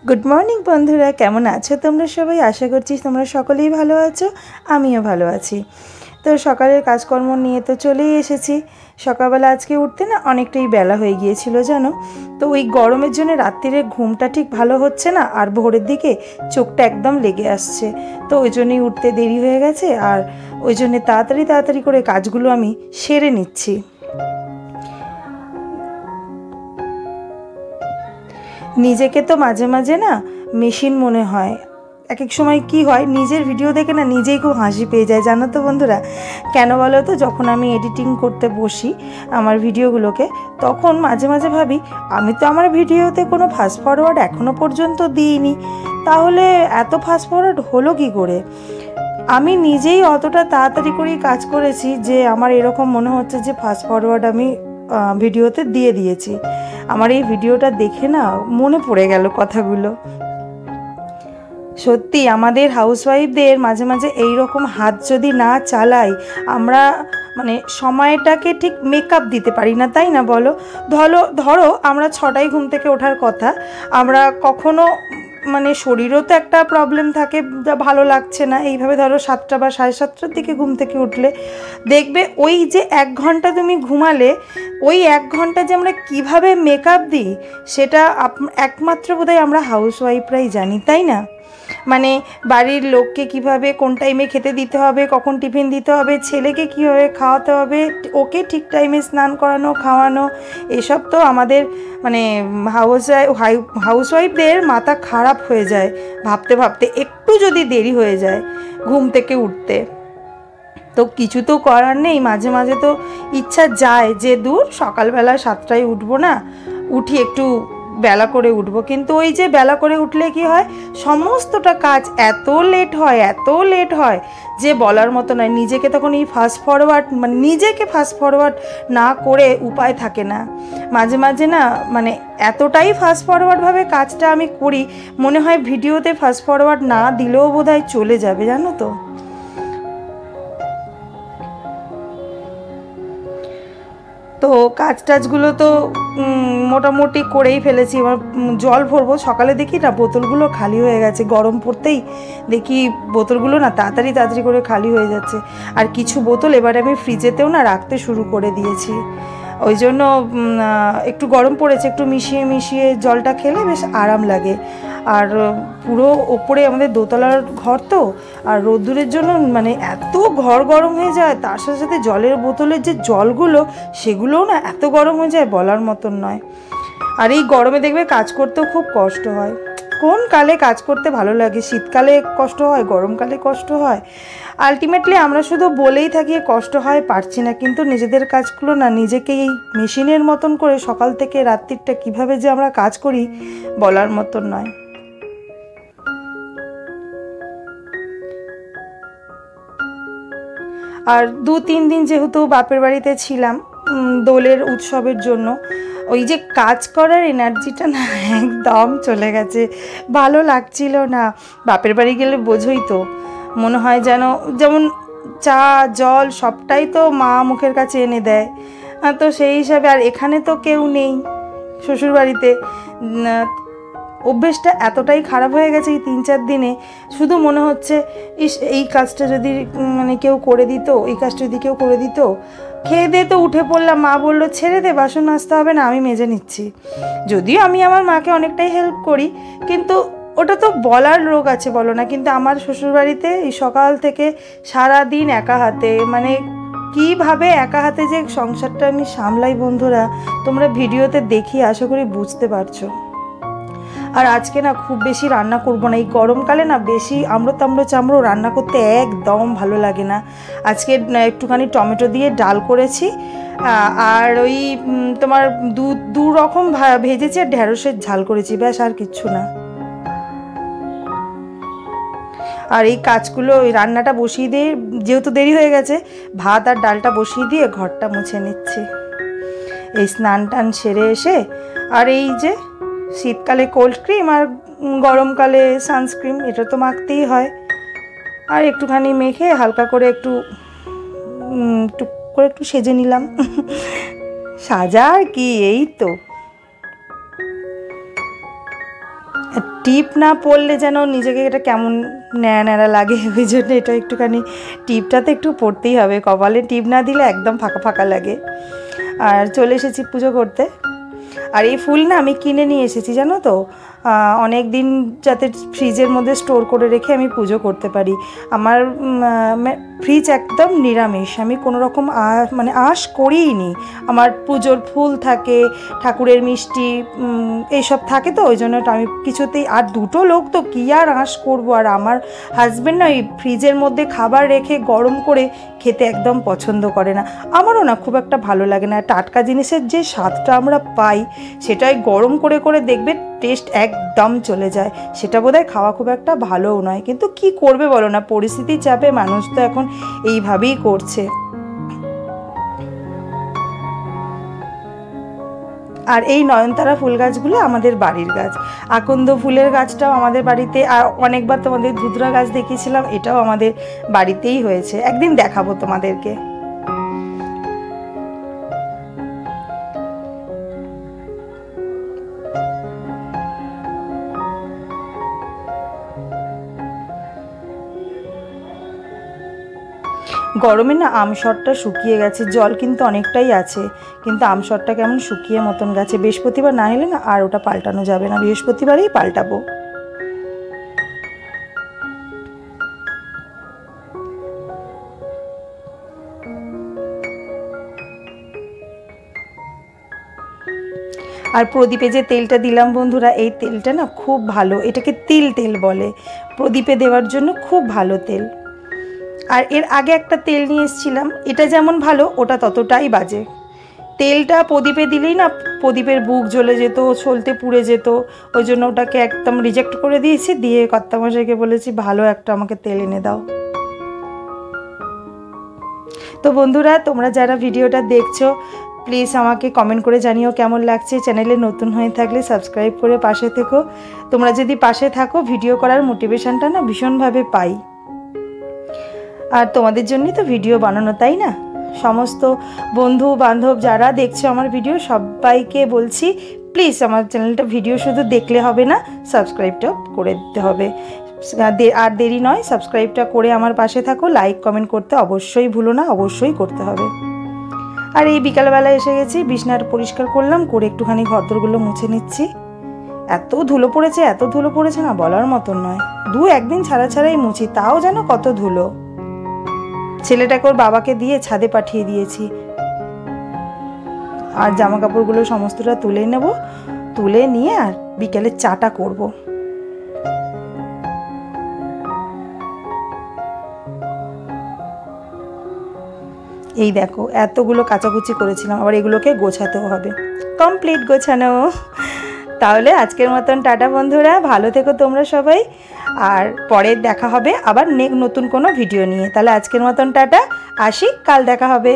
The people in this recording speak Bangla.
गुड मर्निंग बंधुरा केमन आछो तोमरा सबाई आशा करछि तोमरा सकलेई भालो आछो आमिओ भालो आछि। तो सकालेर काजकर्म निये तो चलेई एसेछि। सकालबेला आजके उठते ना अनेकटाई बेला हये गियेछिलो जानो। तो ओई गरमेर जोन्नो रात्रिरे घुमटा ठीक भालो हच्छे ना आर भोरेर दिके चोखटा एकदम लेगे आसछे। तो ओई जोन्नोई उठते देरी हये गेछे आर ओई जोन्नो ताड़ाताड़ि ताड़ाताड़ि करे काजगुलो आमि सेरे निচ্ছি। নিজেকে তো মাঝে মাঝে না মেশিন মনে হয়। এক এক সময় কি হয় নিজের ভিডিও দেখে না নিজেই খুব হাসি পেয়ে যায় জানো তো বন্ধুরা। কেন বলো তো, যখন আমি এডিটিং করতে বসি আমার ভিডিওগুলোকে তখন মাঝে মাঝে ভাবি আমি তো আমার ভিডিওতে কোনো ফাস্ট ফরওয়ার্ড এখনও পর্যন্ত দিইনি, তাহলে এত ফাস্ট ফরওয়ার্ড হলো কি করে। আমি নিজেই অতটা তাড়াতাড়ি করেই কাজ করেছি যে আমার এরকম মনে হচ্ছে যে ফাস্ট ফরওয়ার্ড আমি ভিডিওতে দিয়ে দিয়েছি। আমার এই ভিডিওটা দেখে না মনে পড়ে গেল কথাগুলো। সত্যি আমাদের হাউসওয়াইফদের মাঝে মাঝে এই রকম হাত যদি না চালাই আমরা মানে সময়টাকে ঠিক মেকআপ দিতে পারি না, তাই না বলো। ধরো আমরা 6টায় ঘুম থেকে ওঠার কথা, আমরা কখনো মানে শরীরও তো একটা প্রবলেম থাকে, ভালো লাগছে না, এইভাবে ধরো 7টা বা 7:30টার দিকে ঘুম থেকে উঠলে দেখবে ওই যে 1 ঘন্টা তুমি ঘুমালে ওই 1 ঘন্টা যে আমরা কীভাবে মেকআপ দিই সেটা একমাত্র বোধহয় আমরা হাউসওয়াইফরাই জানি, তাই না। মানে বাড়ির লোককে কিভাবে কোন টাইমে খেতে দিতে হবে, কখন টিফিন দিতে হবে, ছেলেকে কীভাবে খাওয়াতে হবে, ওকে ঠিক টাইমে স্নান করানো খাওয়ানো, এসব তো আমাদের মানে হাউসওয়াইফদের মাথা খারাপ হয়ে যায় ভাবতে ভাবতে। একটু যদি দেরি হয়ে যায় ঘুম থেকে উঠতে তো কিছু তো করার নেই। মাঝে মাঝে তো ইচ্ছা যায় যে দূর সকালবেলা 7টায় উঠবো না, উঠি একটু বেলা করে উঠবো, কিন্তু ওই যে বেলা করে উঠলে কি হয় সমস্তটা কাজ এত লেট হয় যে বলার মতো নয়। নিজেকে তখন এই ফাস্ট ফরওয়ার্ড মানে নিজেকে ফাস্ট ফরওয়ার্ড না করে উপায় থাকে না। মাঝে মাঝে না মানে এতটাই ফাস্ট ফরওয়ার্ডভাবে কাজটা আমি করি মনে হয় ভিডিওতে ফাস্ট ফরওয়ার্ড না দিলেও বোধহয় চলে যাবে জানো তো। তো কাজ টাজগুলো তো মোটামুটি করেই ফেলেছি। এবার জল ভরবো, সকালে দেখি না বোতলগুলো খালি হয়ে গেছে, গরম পড়তেই দেখি বোতলগুলো না তাড়াতাড়ি করে খালি হয়ে যাচ্ছে। আর কিছু বোতল এবারে আমি ফ্রিজেতেও না রাখতে শুরু করে দিয়েছি। ওই জন্য একটু গরম পড়েছে, একটু মিশিয়ে জলটা খেলে বেশ আরাম লাগে। আর পুরো ওপরে আমাদের দোতলার ঘর তো, আর রোদ্দুরের জন্য মানে এত ঘর গরম হয়ে যায়, তার সাথে সাথে জলের বোতলের যে জলগুলো সেগুলোও না এত গরম হয়ে যায় বলার মতন নয়। আর এই গরমে দেখবে কাজ করতেও খুব কষ্ট হয়। কোন কালে কাজ করতে ভালো লাগে, শীতকালে কষ্ট হয়, গরমকালে কষ্ট হয়। আলটিমেটলি আমরা শুধু বলেই থাকি কষ্ট হয় পারছি না, কিন্তু নিজেদের কাজগুলো না নিজেকে এই মেশিনের মতন করে সকাল থেকে রাত্রিটা কিভাবে যে আমরা কাজ করি বলার মতন নয়। আর 2-3 দিন যেহেতু বাপের বাড়িতে ছিলাম দোলের উৎসবের জন্য, ওই যে কাজ করার এনার্জিটা না একদম চলে গেছে, ভালো লাগছিল না। বাপের বাড়ি গেলে বোঝোই তো মনে হয় যেমন চা জল সবটাই তো মা মুখের কাছে এনে দেয়, তো সেই হিসাবে আর এখানে তো কেউ নেই শ্বশুরবাড়িতে। অভ্যেসটা এতটাই খারাপ হয়ে গেছে এই 3-4 দিনে, শুধু মনে হচ্ছে এই কাজটা যদি মানে কেউ করে দিত, এই কাজটা যদি কেউ করে দিত। খেয়ে দিয়ে তো উঠে পড়লাম, মা বললো ছেড়ে দে বাসন মাজতে হবে না আমি মেজে নিচ্ছি। যদিও আমি আমার মাকে অনেকটাই হেল্প করি, কিন্তু ওটা তো বলার লোক আছে বলো না। কিন্তু আমার শ্বশুরবাড়িতে এই সকাল থেকে সারা দিন একা হাতে, মানে কীভাবে একা হাতে যে সংসারটা আমি সামলাই বন্ধুরা তোমরা ভিডিওতে দেখি আশা করি বুঝতে পারছো। আর আজকে না খুব বেশি রান্না করব না, এই গরমকালে না বেশি আমড়ো চামড়ো রান্না করতে একদম ভালো লাগে না। আজকে একটুখানি টমেটো দিয়ে ডাল করেছি, আর ওই তোমার দু রকম ভেজেছি আর ঢেঁড়সের ঝাল করেছি, ব্যাস আর কিচ্ছু না। আর এই কাজগুলো ওই রান্নাটা বসিয়ে দিয়ে যেহেতু দেরি হয়ে গেছে ভাত আর ডালটা বসিয়ে দিয়ে ঘরটা মুছে নিচ্ছি এই স্নান টান সেরে এসে। আর এই যে শীতকালে কোল্ড ক্রিম আর গরমকালে সানস্ক্রিন এটা তো মাখতেই হয়। আর একটুখানি মেখে হালকা করে একটু সেজে নিলাম। সাজা আর কি, এই তো টিপ না পরলে যেন নিজেকে এটা কেমন ন্যাড়া ন্যাড়া লাগে, ওই জন্য এটা একটুখানি টিপটা তো একটু পরতেই হবে, কপালে টিপ না দিলে একদম ফাঁকা ফাঁকা লাগে। আর চলে এসেছি পুজো করতে। আর এই ফুল না আমি কিনে নিয়ে এসেছি জানো তো, অনেক দিন যাতে ফ্রিজের মধ্যে স্টোর করে রেখে আমি পুজো করতে পারি। আমার ফ্রিজ একদম নিরামিষ, আমি কোনো রকম মানে আঁশ করিই নি। আমার পুজোর ফুল থাকে, ঠাকুরের মিষ্টি এইসব থাকে, তো ওই জন্য আমি কিছুতেই, আর দুটো লোক তো কী আর আঁশ করবো। আর আমার হাজব্যান্ড না ওই ফ্রিজের মধ্যে খাবার রেখে গরম করে খেতে একদম পছন্দ করে না, আমারও না খুব একটা ভালো লাগে না। টাটকা জিনিসের যে স্বাদটা আমরা পাই সেটাই গরম করে করে দেখবে টেস্ট একদম চলে যায়, সেটা বোধহয় খাওয়া খুব একটা ভালোও নয়। কিন্তু কি করবে বলো না, পরিস্থিতির চাপে মানুষ তো এখন এইভাবেই করছে। আর এই নয়নতারা ফুল গাছগুলো আমাদের বাড়ির গাছ। আকন্দ ফুলের গাছটাও আমাদের বাড়িতে, আর অনেকবার তোমাদের ধুতরা গাছ দেখিয়েছিলাম, এটাও আমাদের বাড়িতেই হয়েছে, একদিন দেখাবো তোমাদেরকে। গরমে না আমসরটা শুকিয়ে গেছে, জল কিন্তু অনেকটাই আছে, কিন্তু আমসরটা কেমন শুকিয়ে মতন গেছে। বৃহস্পতিবার না হলে না আর ওটা পাল্টানো যাবে না, বৃহস্পতিবারেই পাল্টাবো। আর প্রদীপে যে তেলটা দিলাম বন্ধুরা, এই তেলটা না খুব ভালো, এটাকে তিল তেল বলে, প্রদীপে দেওয়ার জন্য খুব ভালো তেল। আর এর আগে একটা তেল নিয়ে এসেছিলাম, এটা যেমন ভালো ওটা ততটাই বাজে। তেলটা প্রদীপে দিলেই না প্রদীপের বুক জ্বলে যেত, ছলতে পুড়ে যেত, ওই জন্য ওটাকে একদম রিজেক্ট করে দিয়েছি। দিয়ে কর্তামশাইকে বলেছি ভালো একটা আমাকে তেল এনে দাও। তো বন্ধুরা, তোমরা যারা ভিডিওটা দেখছো প্লিজ আমাকে কমেন্ট করে জানিও কেমন লাগছে। চ্যানেলে নতুন হয়ে থাকলে সাবস্ক্রাইব করে পাশে থেকো। তোমরা যদি পাশে থাকো ভিডিও করার মোটিভেশনটা না ভীষণভাবে পাই, আর তোমাদের জন্যই তো ভিডিও বানানো, তাই না? সমস্ত বন্ধু বান্ধব যারা দেখছো আমার ভিডিও, সবাইকে বলছি প্লিজ আমার চ্যানেলটা ভিডিও শুধু দেখলে হবে না, সাবস্ক্রাইবটা করে দিতে হবে। আর দেরি নয়, সাবস্ক্রাইবটা করে আমার পাশে থাকো। লাইক কমেন্ট করতে অবশ্যই ভুলো না, অবশ্যই করতে হবে। আর এই বিকালবেলা এসে গেছি, বিছনাটা পরিষ্কার করলাম, করে একটুখানি ঘরদোরগুলো মুছে নিচ্ছি। এত ধুলো পড়েছে, এত ধুলো পড়েছে না বলার মতন নয়। একদিন ছাড়া ছাড়াই মুছি, তাও যেন কত ধুলো। ছেলেটাকে ওর বাবাকে দিয়ে ছাদে পাঠিয়ে দিয়েছি। আর জামা কাপড়গুলো সমস্তটা তুলে নেব, তুলে নিয়ে আর বিকেলে চাটা করব। এই দেখো এতগুলো কাচাকুচি করেছিলাম, আবার এগুলোকে গোছাতেও হবে। কমপ্লিট গোছানো। তাহলে আজকের মতন টাটা বন্ধুরা, ভালো থেকো তোমরা সবাই, আর পরে দেখা হবে আবার নতুন কোনো ভিডিও নিয়ে। তাহলে আজকের মতন টাটা, আসি, কাল দেখা হবে।